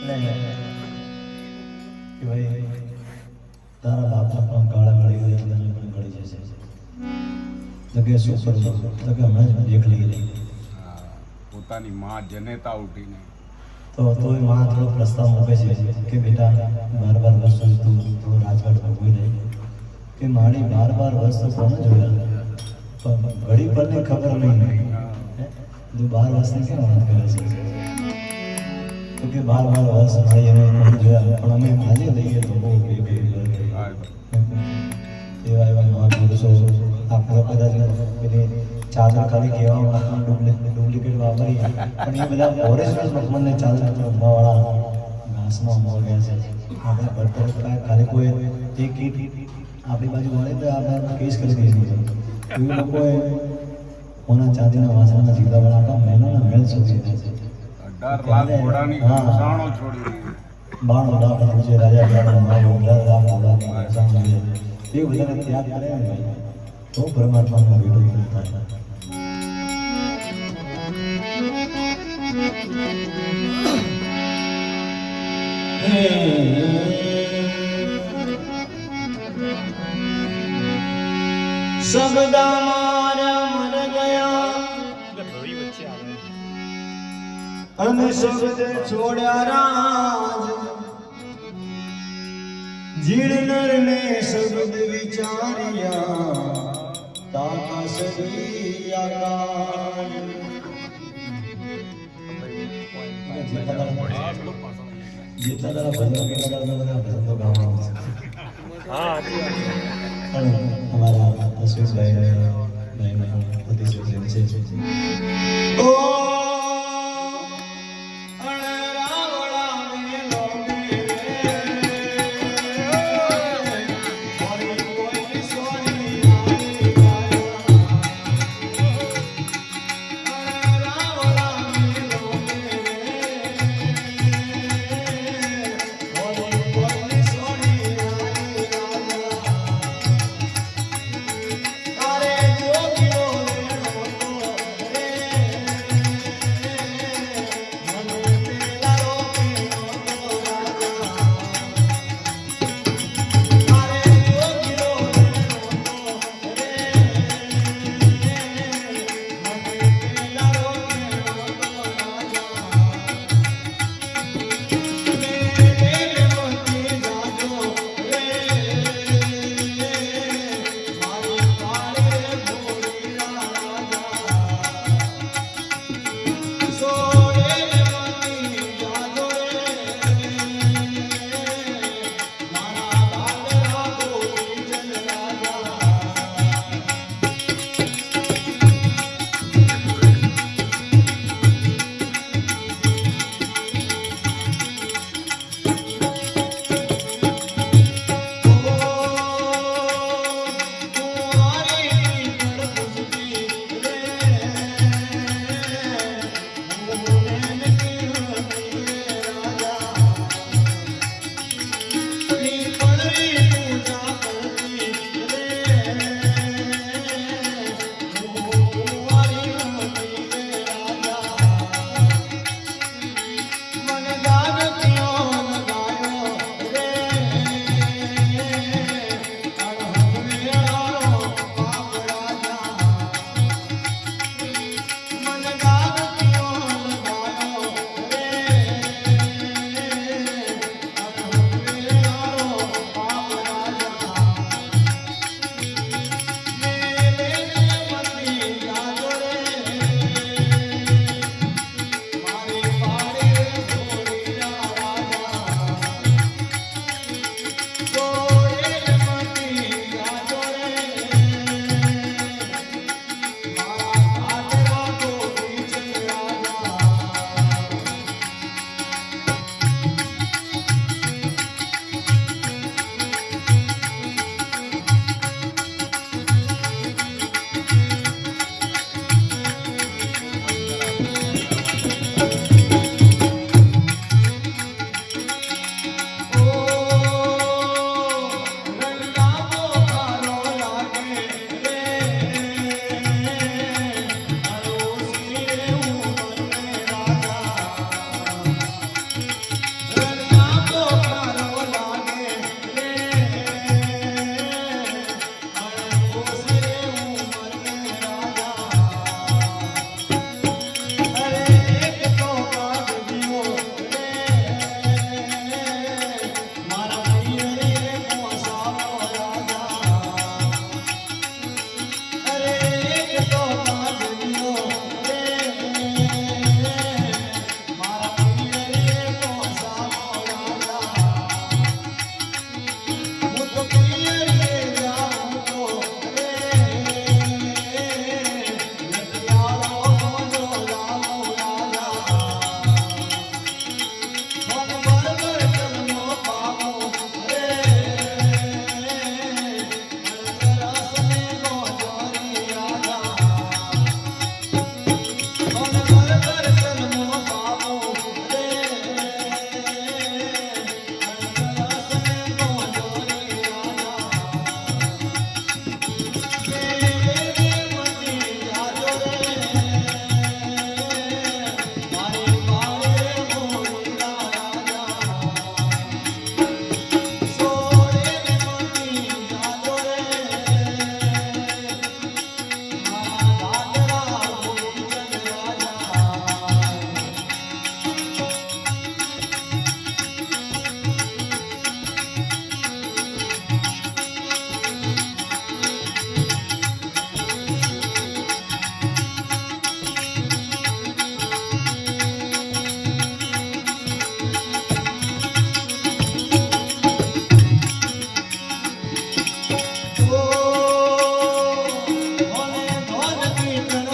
કે ભાઈ તારા બાપના પણ કાળા ગળી ગઈ તને પણ ગળી જશે તો કે શું કરું તો કે હમણાં જ દેખ લઈ પોતાની માં જનેતા ઉઠીને તોય માં થોડો પ્રસ્તાવ મૂકે છે કે બેટા 12 વર્ષ તું થોડો રાજકાટ ભોગવી લે કે મારી 12 વર્ષ તો કોને જોયા પણ ઘડી પર ને ખબર નહીં તું 12 વર્ષની કેમ વાત કરે છે તો કે 12 વર્ષ મારી એને કોને જોયા પણ અમે આજે લઈએ તો બહુ એવા એવા મહાપુરુષો આપણે કદાચ પેલી ચાદર ખાલી કહેવામાં ડુપ્લિકેટ વાપરી પણ એ બધા ઓરિજિનલ ભગવાનને ચાદર રમવાવાળા ઘાસમાં મોર ગયા છે આપણે ભરતર ખાલી કોઈ એક આપણી બાજુ વળે તો આપણે કેસ કરી દઈશું એ લોકોએ કોના ચાંદીના વાસણના જીવડાવાળા આખા મહિનાના મેળ શોધી દે છે 18 લાખ ઘોડાની ઘસાણો છોડી બાણું લાખ પૂછે રાજા રાણા મારો 18 લાખ ઘોડાની ઘસાણો એ બધાને ત્યાગ કરે ને તો પરમાત્માનો ભેટો થાય સબદા મારા મર ગયા અને શબ્દ છોડ્યા રાજ જીણનર ને શબ્દ વિચાર્યા તાકા સદી આકાશ જેટલા તારા ભજનો કેટલા તારા ભજનો ગાવામાં આવશે અમારા અશ્વિનભાઈ બધી છે ઓ કી